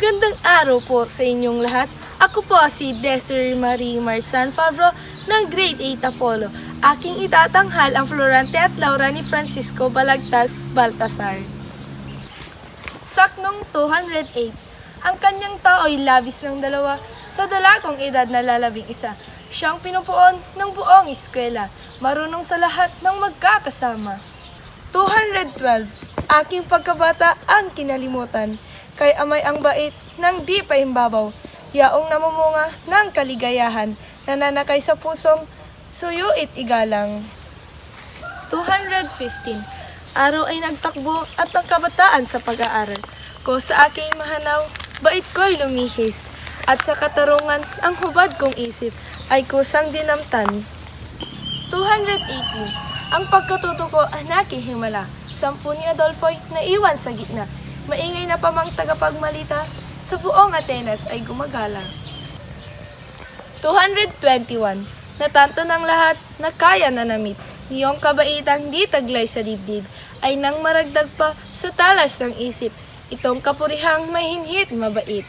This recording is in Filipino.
Magandang araw po sa inyong lahat. Ako po si Desiree Marie Marsan Fabro ng Grade 8 Apollo. Aking itatanghal ang Florante at Laura ni Francisco Balagtas Baltasar. Saknong 208. Ang kanyang tao'y labis ng dalawa sa dalakong edad na lalabing isa. Siyang pinupuon ng buong eskwela, marunong sa lahat ng magkakasama. 212. Aking pagkabata ang kinalimutan, kay amay ang bait ng di pa imbabaw, yaong namumunga ng kaligayahan, nananakay sa pusong suyuit igalang. 215. Araw ay nagtakbo at ang kabataan sa pag-aaral, ko sa aking mahanaw, bait ko'y lumihis, at sa katarungan ang hubad kong isip ay kusang dinamtan. 218. Ang pagkatuto ko anak himala, 10 ni Adolfo'y naiwan sa gitna. Maingay na pamang tagapagmalita, sa buong Atenas ay gumagala. 221. Natanto ng lahat na kaya na namit, niyong kabaitang di taglay sa dibdib, ay nang maragdag pa sa talas ng isip, itong kapurihang may hinhit mabait.